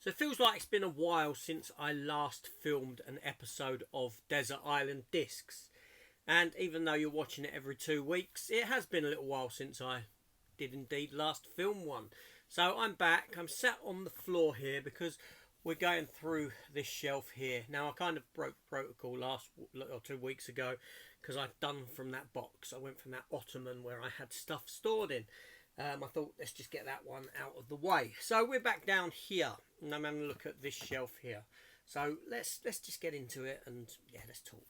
So it feels like it's been a while since I last filmed an episode of Desert Island Discs. And even though you're watching it every 2 weeks, it has been a little while since I did indeed last film one. So I'm back. I'm sat on the floor here because we're going through this shelf here. Now I kind of broke protocol last or 2 weeks ago because I'd done from that box. I went from that ottoman where I had stuff stored in. I thought, let's just get that one out of the way. So we're back down here, and I'm having a look at this shelf here. So let's just get into it, and yeah, let's talk.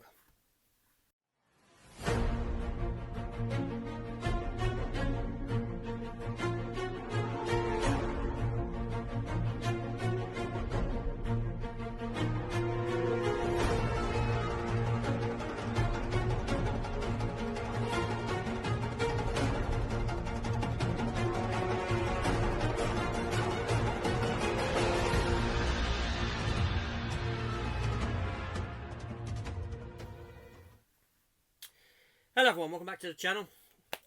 Hello everyone, welcome back to the channel.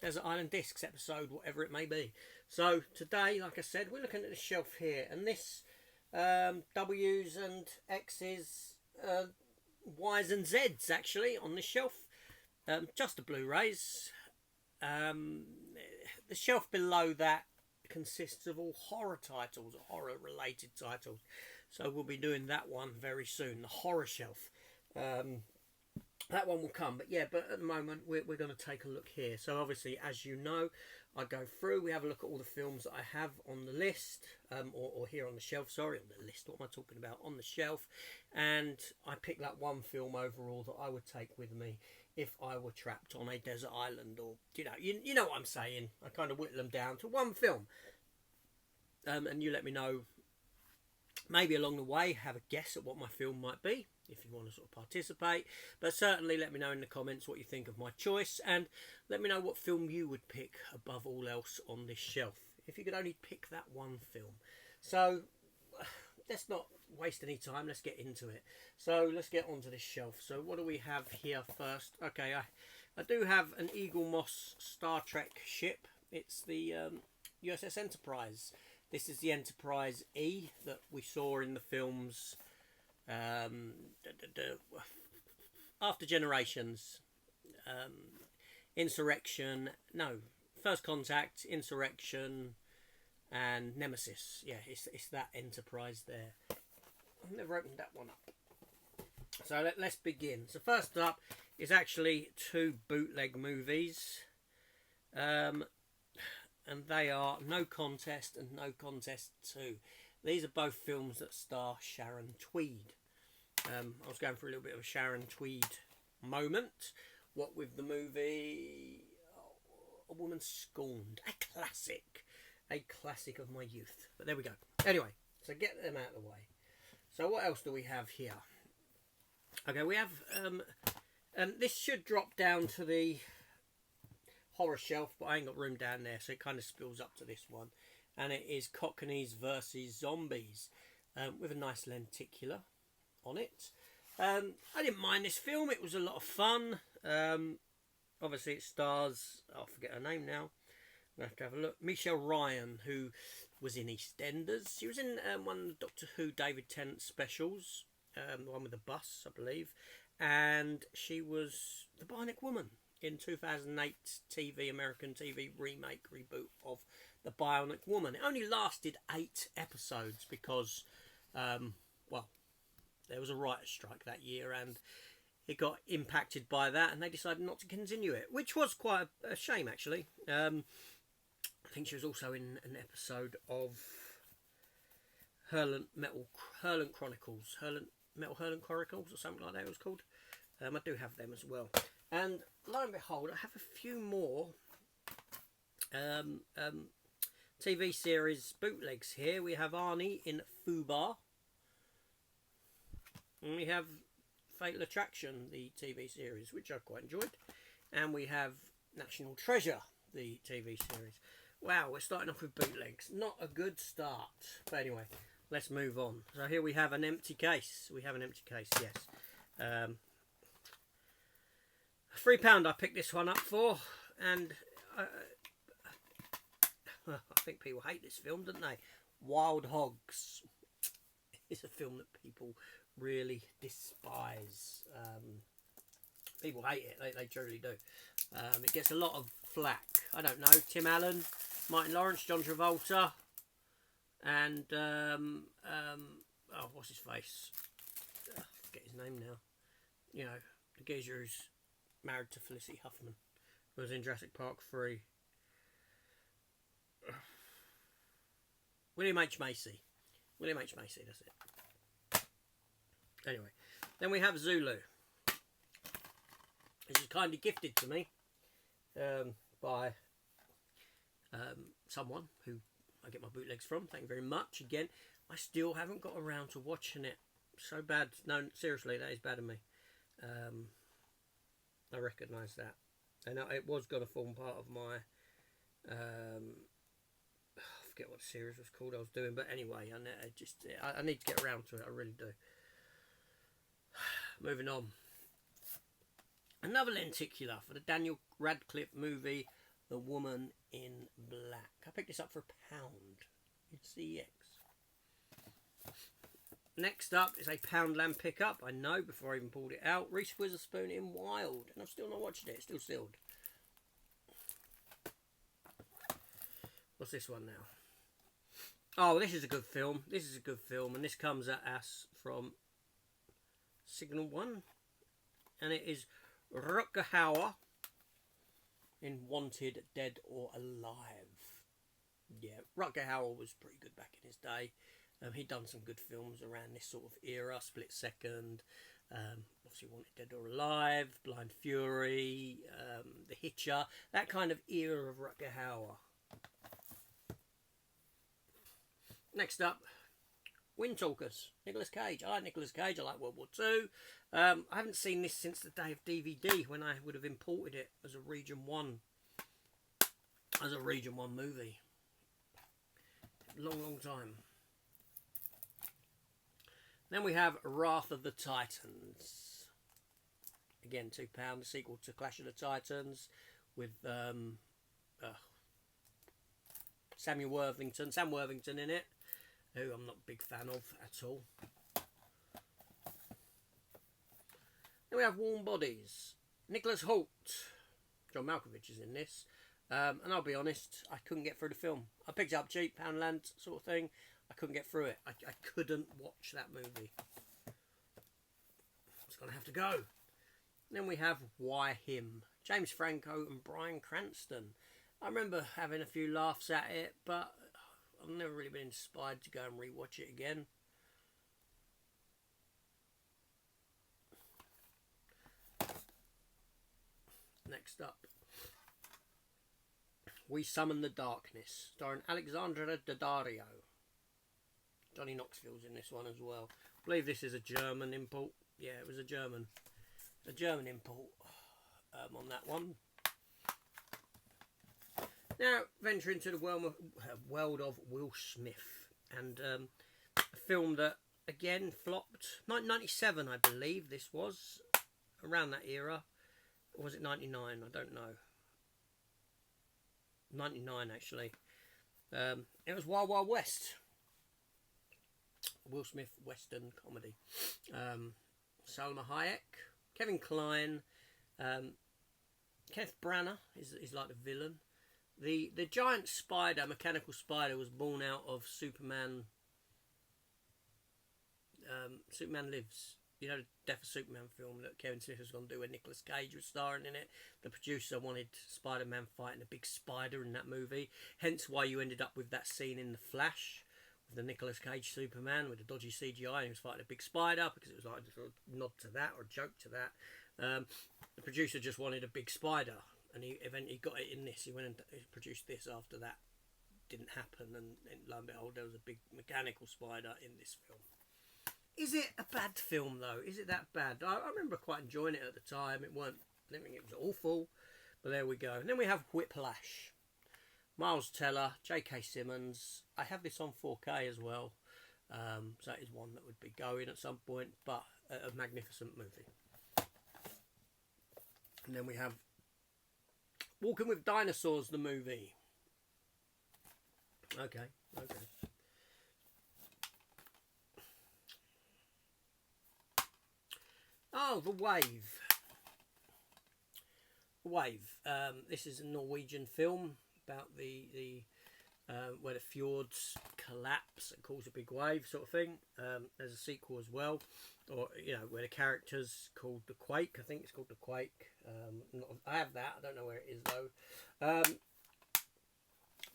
Desert Island Discs episode, whatever it may be. So today, like I said, we're looking at the shelf here, and this W's and X's, Y's and Z's actually on this shelf. Just the Blu-rays. The shelf below that consists of all horror titles, horror-related titles. So we'll be doing that one very soon, the horror shelf. That one will come, but at the moment we're going to take a look here. So obviously, as you know, I go through, we have a look at all the films that I have on the list, or here on the shelf, sorry, on the list, what am I talking about, on the shelf, and I pick that one film overall that I would take with me if I were trapped on a desert island, or, you know what I'm saying, I kind of whittle them down to one film, and you let me know, maybe along the way, have a guess at what my film might be, if you want to sort of participate. But certainly let me know in the comments what you think of my choice, and let me know what film you would pick above all else on this shelf, if you could only pick that one film. So let's not waste any time, let's get into it. So let's get onto this shelf. So what do we have here first? Okay, I do have an Eaglemoss Star Trek ship. It's the USS Enterprise. This is the Enterprise E that we saw in the films After Generations, Insurrection, no, First Contact, Insurrection, and Nemesis. Yeah, it's that Enterprise there. I've never opened that one up. So let's begin. So first up is actually 2 bootleg movies. And they are No Contest and No Contest 2. These are both films that star Sharon Tweed. I was going for a little bit of a Sharon Tweed moment. What with the movie A Woman Scorned. A classic of my youth. But there we go. Anyway, so get them out of the way. So what else do we have here? Okay, we have... this should drop down to the horror shelf, but I ain't got room down there, so it kind of spills up to this one. And it is Cockneys versus Zombies, with a nice lenticular on it. I didn't mind this film, it was a lot of fun. Obviously it stars, I forget her name now, I'm going to have a look, Michelle Ryan, who was in EastEnders. She was in one of the Doctor Who David Tennant specials, the one with the bus, I believe, and she was the Bionic Woman in 2008 American TV reboot of The Bionic Woman. It only lasted 8 episodes because, well, there was a writer's strike that year and it got impacted by that, and they decided not to continue it, which was quite a shame actually. I think she was also in an episode of Metal Hurlant Chronicles, Metal Hurlant Chronicles or something like that it was called. I do have them as well. And lo and behold, I have a few more TV series bootlegs here. We have Arnie in Fubar. And we have Fatal Attraction, the TV series, which I quite enjoyed. And we have National Treasure, the TV series. Wow, we're starting off with bootlegs. Not a good start. But anyway, let's move on. So here we have an empty case. We have an empty case, yes. £3 I picked this one up for, and I think people hate this film, don't they? Wild Hogs. film that people really despise. People hate it. They truly do. It gets a lot of flack. I don't know. Tim Allen, Martin Lawrence, John Travolta, and oh, what's his face? I forget his name now. You know, the geezer who's married to Felicity Huffman, who was in Jurassic Park 3. William H. Macy. William H. Macy, that's it. Anyway, then we have Zulu. This is kindly gifted to me by someone who I get my bootlegs from. Thank you very much. Again, I still haven't got around to watching it. So bad. No, seriously, that is bad of me. I recognise that. And it was going to form part of my... I forget what the series was called I was doing. But anyway, I need to get around to it. I really do. Moving on. Another lenticular for the Daniel Radcliffe movie, The Woman in Black. I picked this up for £1 in CX. Next up is a Poundland pickup. I know before I even pulled it out. Reese Witherspoon in Wild. And I've still not watched it. It's still sealed. What's this one now? Oh, this is a good film. This is a good film. And this comes at us from Signal 1. And it is Rutger Hauer in Wanted, Dead or Alive. Yeah, Rutger Hauer was pretty good back in his day. He'd done some good films around this sort of era. Split Second, obviously Wanted, Dead or Alive, Blind Fury, The Hitcher. That kind of era of Rutger Hauer. Next up, Windtalkers, Nicolas Cage. I like Nicolas Cage. I like World War II. I haven't seen this since the day of DVD when I would have imported it as a Region 1. As a Region 1 movie. Long time. Then we have Wrath of the Titans. Again, £2. The sequel to Clash of the Titans with Sam Worthington in it, who I'm not a big fan of at all. Then we have Warm Bodies. Nicholas Hoult. John Malkovich is in this. And I'll be honest, I couldn't get through the film. I picked it up cheap, Poundland sort of thing. I couldn't get through it. I couldn't watch that movie. It's going to have to go. Then we have Why Him? James Franco and Bryan Cranston. I remember having a few laughs at it, but I've never really been inspired to go and rewatch it again. Next up, We Summon the Darkness, starring Alexandra Daddario. Johnny Knoxville's in this one as well. I believe this is a German import. Yeah, it was a German import on that one. Now, venture into the world of Will Smith, and a film that again flopped. 1997, I believe this was, around that era. Or was it 99? I don't know. 99 actually. It was Wild Wild West. Will Smith Western comedy. Salma Hayek, Kevin Kline, Kenneth Branagh is like the villain. The giant spider, mechanical spider, was born out of Superman. Superman Lives. You know, the Death of Superman film that Kevin Smith was going to do, where Nicolas Cage was starring in it. The producer wanted Spider-Man fighting a big spider in that movie. Hence why you ended up with that scene in The Flash with the Nicolas Cage Superman with the dodgy CGI, and he was fighting a big spider, because it was like a sort of nod to that or a joke to that. The producer just wanted a big spider, and he eventually got it in this. He went and produced this after that. Didn't happen, and lo and behold, there was a big mechanical spider in this film. Is it a bad film though? Is it that bad? I remember quite enjoying it at the time. I didn't think it was awful, but there we go. And then we have Whiplash. Miles Teller, J.K. Simmons. I have this on 4K as well, so that is one that would be going at some point. But a magnificent movie. And then we have Walking with Dinosaurs, the movie. Okay. Oh, The Wave. The Wave. This is a Norwegian film about the where the fjords collapse and cause a big wave, sort of thing. There's a sequel as well, or where the characters called The Quake. I think it's called The Quake. I have that. I don't know where it is though.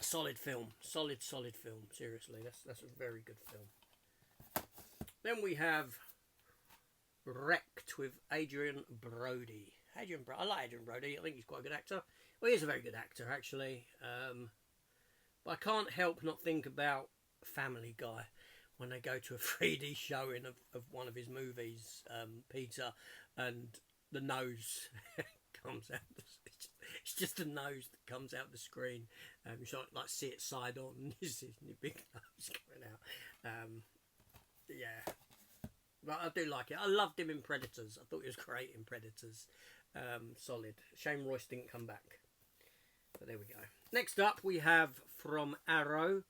Solid film, solid film. Seriously, that's a very good film. Then we have Wrecked with Adrien Brody. I like Adrien Brody. I think he's quite a good actor. Well, he is a very good actor, actually. But I can't help not think about Family Guy when they go to a 3D showing of one of his movies, Peter, and the nose comes out. It's just the nose that comes out the screen. You sort of like see it side on, and this is the big nose coming out. Yeah. But I do like it. I loved him in Predators. I thought he was great in Predators. Solid. Shame Royce didn't come back. But there we go. Next up we have from Arrow.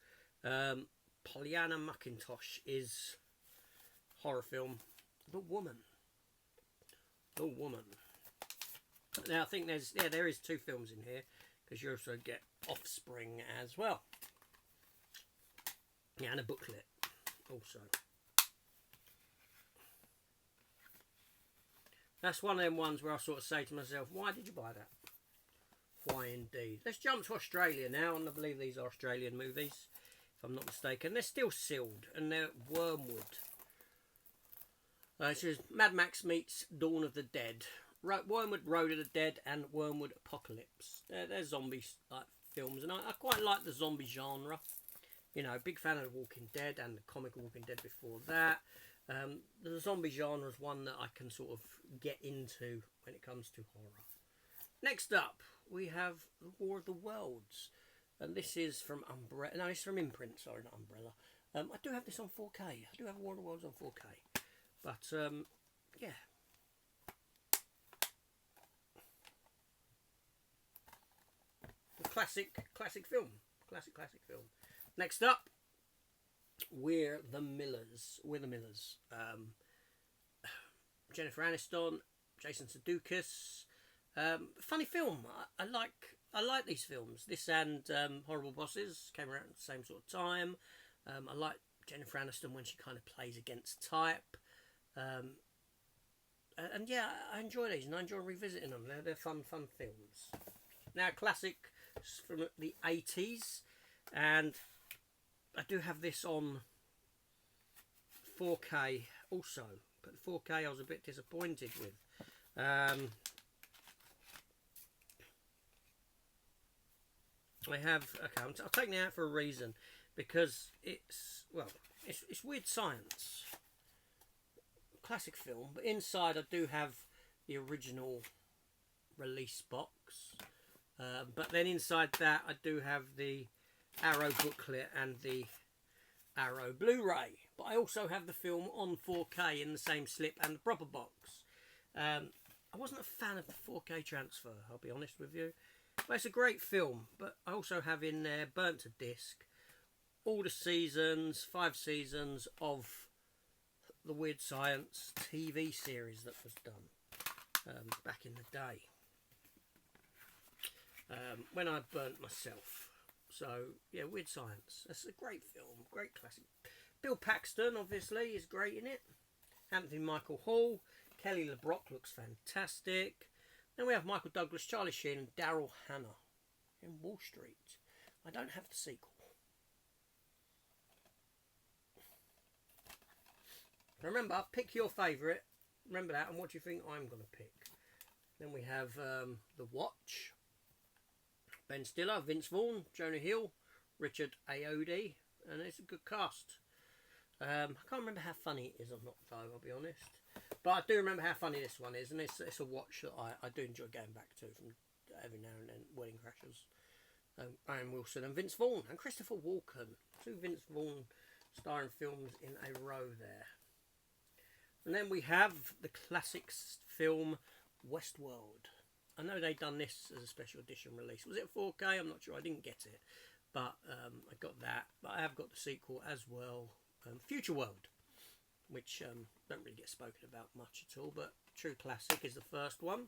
Pollyanna McIntosh is horror film The Woman. The Woman. Now I think there is 2 films in here, because you also get Offspring as well. Yeah, and a booklet also. That's one of them ones where I sort of say to myself, why did you buy that? Why indeed? Let's jump to Australia now, and I believe these are Australian movies, if I'm not mistaken. They're still sealed, and they're Wormwood. It says Mad Max meets Dawn of the Dead. Wormwood Road of the Dead and Wormwood Apocalypse. They're zombie films, and I quite like the zombie genre. Big fan of The Walking Dead and the comic Walking Dead before that. The zombie genre is one that I can sort of get into when it comes to horror. Next up, we have The War of the Worlds, and this is from Umbrella. No, it's from Imprint. Sorry, not Umbrella. I do have this on 4K. I do have War of the Worlds on 4K, but yeah. The classic film. Classic film. Next up, We're the Millers. Jennifer Aniston, Jason Sudeikis. Funny film. I like these films. This and Horrible Bosses came around at the same sort of time. I like Jennifer Aniston when she kind of plays against type. And yeah, I enjoy these, and I enjoy revisiting them. They're fun films. Now, classic from the 80s, and I do have this on 4K also, but 4K I was a bit disappointed with. I'm taking it out for a reason, because it's Weird Science. Classic film, but inside I do have the original release box. But then inside that I do have the Arrow booklet and the Arrow Blu-ray. But I also have the film on 4K in the same slip and the proper box. I wasn't a fan of the 4K transfer, I'll be honest with you. But it's a great film. But I also have in there, burnt to disc, all the seasons, 5 seasons of the Weird Science TV series that was done back in the day. When I burnt myself. So, yeah, Weird Science. That's a great film. Great classic. Bill Paxton, obviously, is great in it. Anthony Michael Hall. Kelly LeBrock looks fantastic. Then we have Michael Douglas, Charlie Sheen, and Daryl Hannah in Wall Street. I don't have the sequel. Remember, pick your favourite. Remember that, and what do you think I'm going to pick? Then we have The Watch. Ben Stiller, Vince Vaughn, Jonah Hill, Richard Ayoade, and it's a good cast. I can't remember how funny it is or not, though, I'll be honest. But I do remember how funny this one is, and it's a watch that I do enjoy going back to from every now and then. Wedding Crashers. Brian Wilson and Vince Vaughn and Christopher Walken. 2 Vince Vaughn starring films in a row there. And then we have the classic film Westworld. I know they've done this as a special edition release. Was it 4K? I'm not sure. I didn't get it. But I got that. But I have got the sequel as well. Future World. which don't really get spoken about much at all, but true classic is the first one.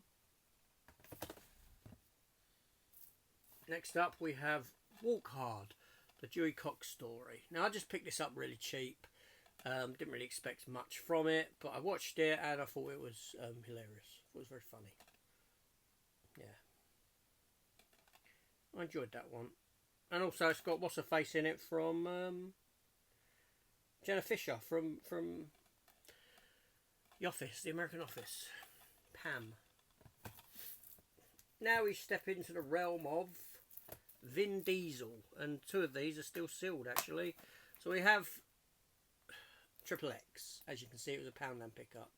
Next up we have Walk Hard, the Dewey Cox story. Now I just picked this up really cheap. Didn't really expect much from it, but I watched it and I thought it was hilarious. It was very funny. Yeah, I enjoyed that one. And also it's got what's her face in it from Jenna Fisher from The Office, The American Office, Pam. Now we step into the realm of Vin Diesel, and two of these are still sealed actually. So we have Triple X. As you can see, it was a Poundland pickup.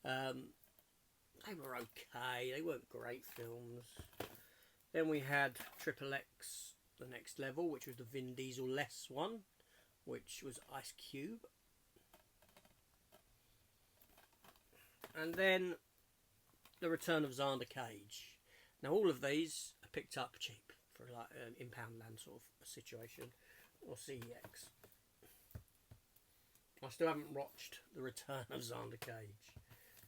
They were okay. They weren't great films. Then we had Triple X, The Next Level, which was the Vin Diesel-less one, which was Ice Cube. And then The Return of Xander Cage. Now all of these are picked up cheap for like an in Poundland sort of a situation, or CEX. I still haven't watched The Return of Xander Cage.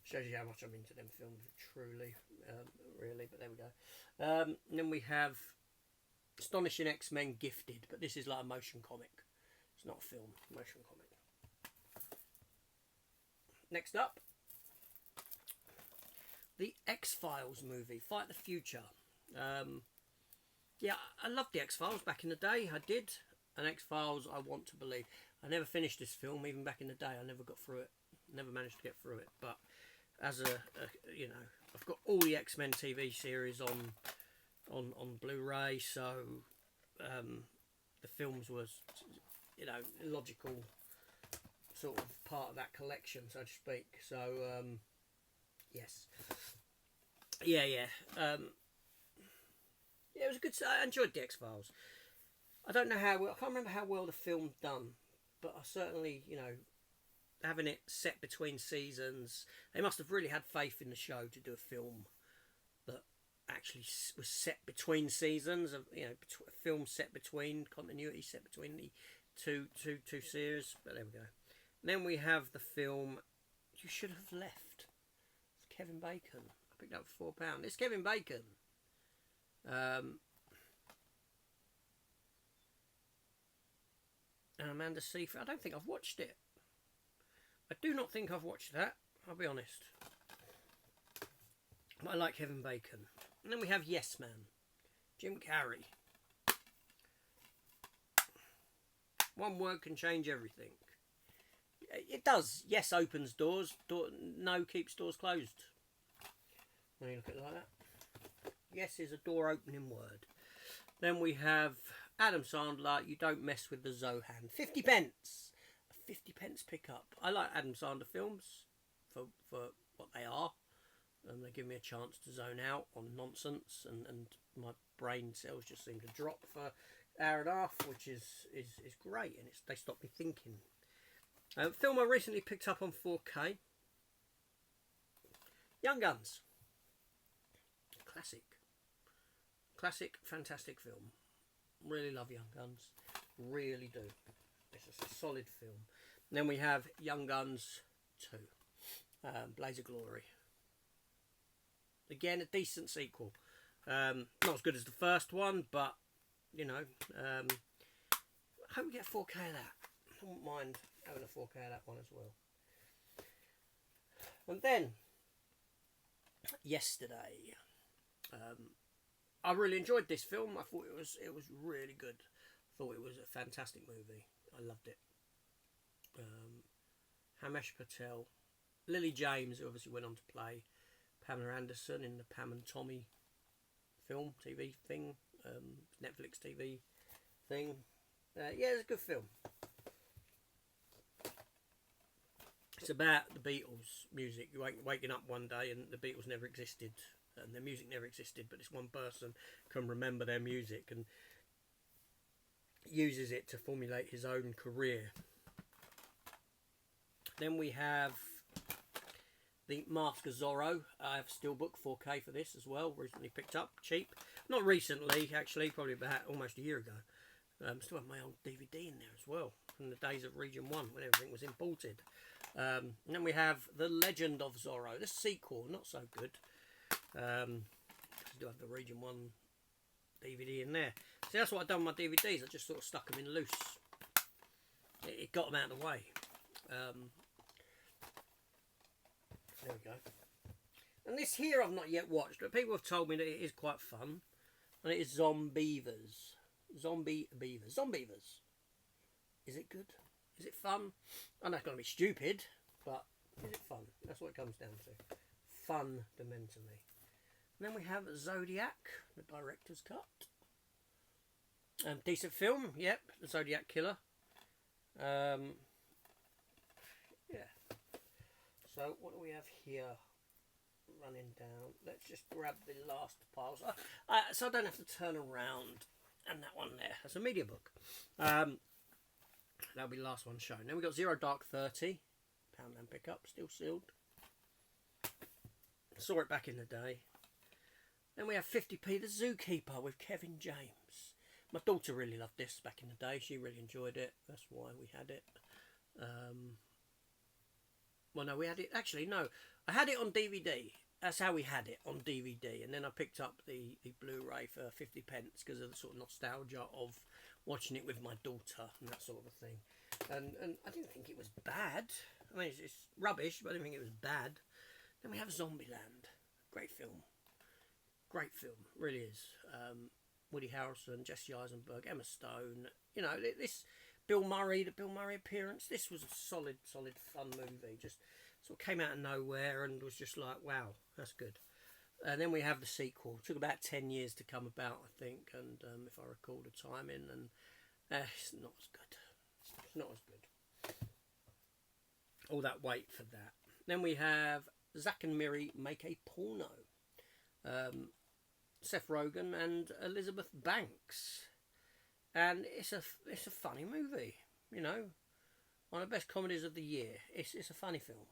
Shows you how much I'm into them films, truly, really. But there we go. And then we have Astonishing X-Men Gifted, but this is like a motion comic. It's not a film, motion comic. Next up, the X-Files movie, Fight the Future. Yeah, I loved the X-Files back in the day. I did. And X-Files, I want to believe. I never finished this film, even back in the day. I never got through it. Never managed to get through it. But as you know, I've got all the X-Men TV series on Blu-ray, so the films was, you know, logical sort of part of that collection, so to speak. So yes, yeah. Yeah, it was a good. I enjoyed the X-Files. I don't know how. I can't remember how well the film done, but I certainly, you know, having it set between seasons, they must have really had faith in the show to do a film that actually was set between seasons. Of, you know, a film set between continuity, set between the two series. But there we go. And then we have the film You Should Have Left. It's Kevin Bacon. I picked up for £4. It's Kevin Bacon. And Amanda Seyfried. I don't think I've watched it. I do not think I've watched that. I'll be honest. But I like Kevin Bacon. And then we have Yes Man. Jim Carrey. One word can change everything. It does. Yes opens doors. No keeps doors closed. When you look at it like that. Yes is a door opening word. Then we have Adam Sandler, You Don't Mess with the Zohan. 50 pence. A 50 pence pickup. I like Adam Sandler films for what they are. And they give me a chance to zone out on nonsense, and my brain cells just seem to drop for an hour and a half, which is great, and they stop me thinking. Film I recently picked up on 4K. Young Guns. Classic, fantastic film. Really love Young Guns. Really do. It's a solid film. And then we have Young Guns 2. Blaze of Glory. Again, a decent sequel. Not as good as the first one, but, you know, I hope we get 4K of that. I wouldn't mind having a 4K of that one as well. And then, Yesterday. I really enjoyed this film. I thought it was really good. I thought it was a fantastic movie. I loved it. Hamesh Patel, Lily James, who obviously went on to play Pamela Anderson in the Pam and Tommy film, TV thing, Netflix TV thing. Yeah, it's a good film. It's about the Beatles music. You're waking up one day and the Beatles never existed. And their music never existed, but this one person can remember their music and uses it to formulate his own career. Then we have The Mask of Zorro. I have a steelbook 4K for this as well. Recently picked up, cheap. Not recently, actually, probably about almost a year ago. Still have my old DVD in there as well, from the days of Region 1 when everything was imported. And then we have The Legend of Zorro, the sequel, not so good. I do have the Region 1 DVD in there. See, that's what I've done with my DVDs. I just sort of stuck them in loose. It got them out of the way. There we go. And this here I've not yet watched, but people have told me that it is quite fun. And it is Zombeavers. Zombeavers. Is it good? Is it fun? I know it's going to be stupid, but is it fun? That's what it comes down to. Fundamentally. And then we have Zodiac, the director's cut. Decent film, yep, the Zodiac Killer. Yeah. So what do we have here? Running down. Let's just grab the last pile. So I don't have to turn around. And that one there. That's a media book. That'll be the last one shown. Then we've got Zero Dark 30. Poundland pickup, still sealed. Saw it back in the day. Then we have 50p The Zookeeper with Kevin James. My daughter really loved this back in the day. She really enjoyed it. That's why we had it. Well, no, we had it. Actually, no. I had it on DVD. That's how we had it, on DVD. And then I picked up the Blu-ray for 50 pence because of the sort of nostalgia of watching it with my daughter and that sort of a thing. And I didn't think it was bad. I mean, it's rubbish, but I didn't think it was bad. Then we have Zombieland. Great film. Great film. Really is. Woody Harrelson, Jesse Eisenberg, Emma Stone. You know, this Bill Murray, the Bill Murray appearance. This was a solid, fun movie. Just sort of came out of nowhere and was just like, wow, that's good. And then we have the sequel. It took about 10 years to come about, I think. And if I recall the timing, and it's not as good. It's not as good. All that wait for that. Then we have Zack and Miri Make a Porno. Seth Rogen and Elizabeth Banks. And it's a funny movie, you know. One of the best comedies of the year. It's a funny film.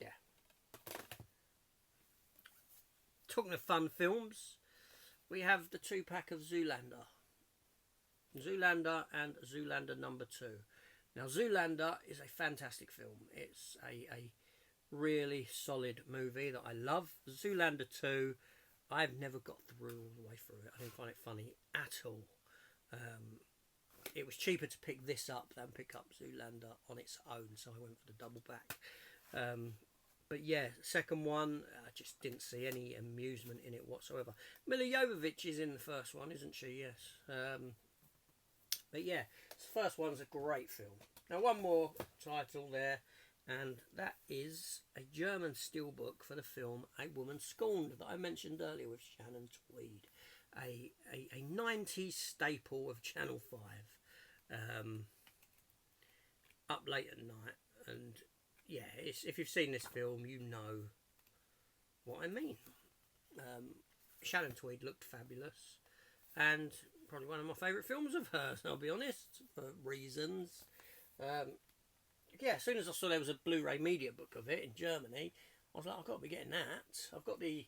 Yeah. Talking of fun films, we have the 2-pack of Zoolander. Zoolander and Zoolander number 2. Now, Zoolander is a fantastic film. It's a really solid movie that I love. Zoolander 2, I've never got through all the way through it. I didn't find it funny at all. It was cheaper to pick this up than pick up Zoolander on its own, so I went for the double back. But yeah, second one, I just didn't see any amusement in it whatsoever. Milla Jovovich is in the first one, isn't she? Yes. But yeah, the first one's a great film. Now, one more title there, and that is a German steelbook for the film A Woman Scorned that I mentioned earlier with Shannon Tweed. A 90s staple of Channel 5. Up late at night, and yeah, if you've seen this film, you know what I mean. Shannon Tweed looked fabulous, and probably one of my favourite films of hers, I'll be honest, for reasons. Yeah, as soon as I saw there was a Blu-ray media book of it in Germany, I was like, I've got to be getting that. I've got the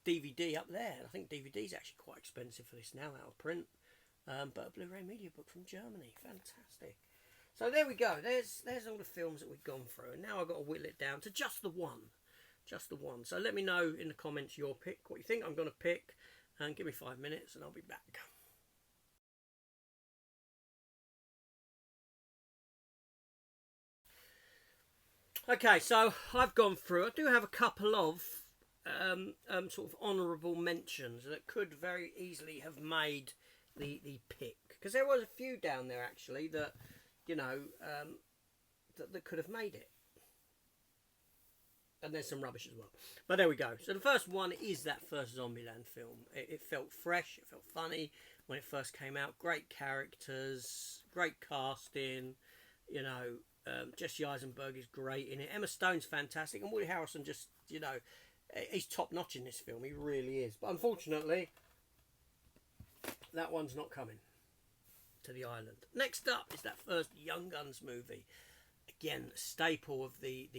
DVD up there, and I think DVD's actually quite expensive for this now, out of print. But a Blu-ray media book from Germany, fantastic. So there we go. There's all the films that we've gone through, and now I've got to whittle it down to just the one. Just the one. So let me know in the comments your pick, what you think I'm going to pick, and give me 5 minutes and I'll be back. Okay, so I've gone through. I do have a couple of sort of honourable mentions that could very easily have made the pick, because there was a few down there actually that, you know, that could have made it. And there's some rubbish as well. But there we go. So the first one is that first Zombieland film. It felt fresh. It felt funny when it first came out. Great characters. Great casting. You know, Jesse Eisenberg is great in it. Emma Stone's fantastic. And Woody Harrelson just, you know, he's top-notch in this film. He really is. But unfortunately, that one's not coming to the island. Next up is that first Young Guns movie. Again, a staple of the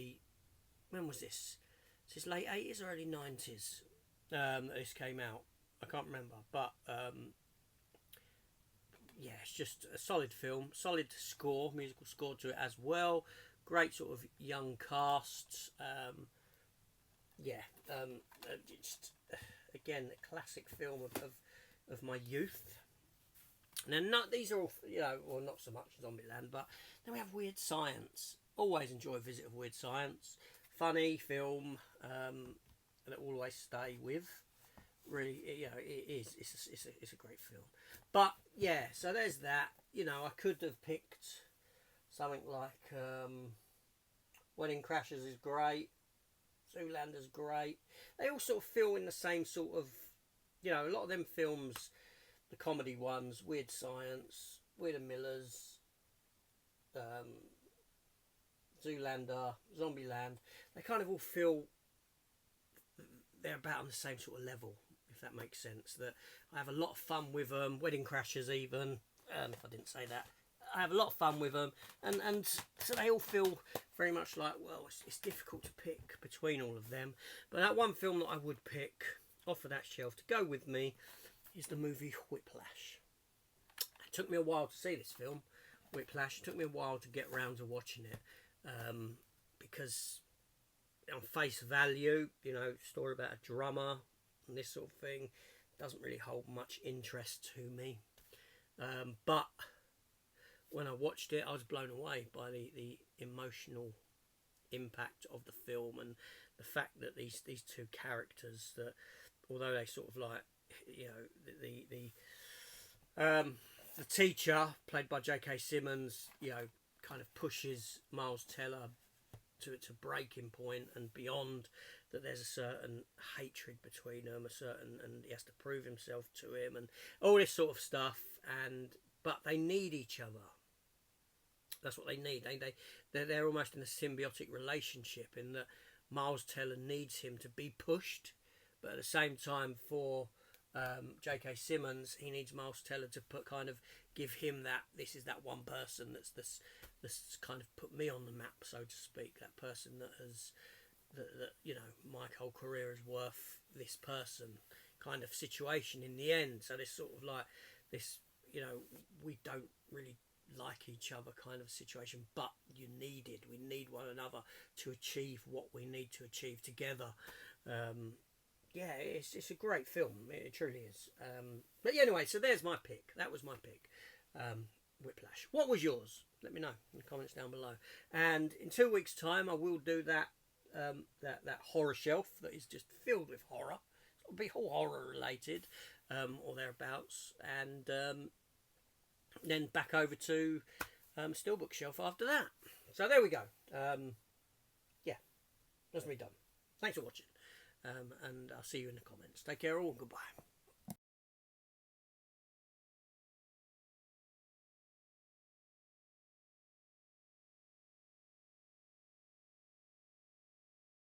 when was this? Is this late 80s or early 90s? This came out. I can't remember. But yeah, it's just a solid film, solid score, musical score to it as well. Great sort of young cast. Yeah, just again a classic film of my youth. Now, these are all, well, not so much Zombieland, but then we have Weird Science. Always enjoy a visit of Weird Science. Funny film that will always stay with. Really, it is. It's a great film. But yeah, so there's that. I could have picked something like Wedding Crashers is great. Zoolander's great. They all sort of feel in the same sort of, a lot of them films, the comedy ones, Weird Science, Weird and Millers, Zoolander, Zombieland, they kind of all feel they're about on the same sort of level, if that makes sense. That I have a lot of fun with them. Wedding Crashers, even, if I didn't say that, I have a lot of fun with them, and so they all feel very much like, well, it's difficult to pick between all of them. But that one film that I would pick off of that shelf to go with me is the movie Whiplash. It took me a while to see this film, Whiplash. It took me a while to get round to watching it, because on face value, story about a drummer and this sort of thing doesn't really hold much interest to me. But when I watched it, I was blown away by the emotional impact of the film, and the fact that these two characters, that although they sort of like, the teacher played by J.K. Simmons, kind of pushes Miles Teller to breaking point and beyond, that there's a certain hatred between them, and he has to prove himself to him and all this sort of stuff, but they need each other. That's what they need. They're almost in a symbiotic relationship, in that Miles Teller needs him to be pushed, but at the same time, for J.K. Simmons, he needs Miles Teller to give him that, this is that one person that's kind of put me on the map, so to speak. That person that has, my whole career is worth this person kind of situation in the end. So this sort of like this, we don't really like each other kind of situation, but we need one another to achieve what we need to achieve together. Yeah, it's a great film. It truly is. But anyway, so there's my pick. That was my pick, Whiplash. What was yours? Let me know in the comments down below. And in 2 weeks' time, I will do that that horror shelf that is just filled with horror. It'll be all horror related, or thereabouts, and then back over to Steelbook shelf after that. So there we go. Yeah, that's me done. Thanks for watching. And I'll see you in the comments. Take care all, goodbye.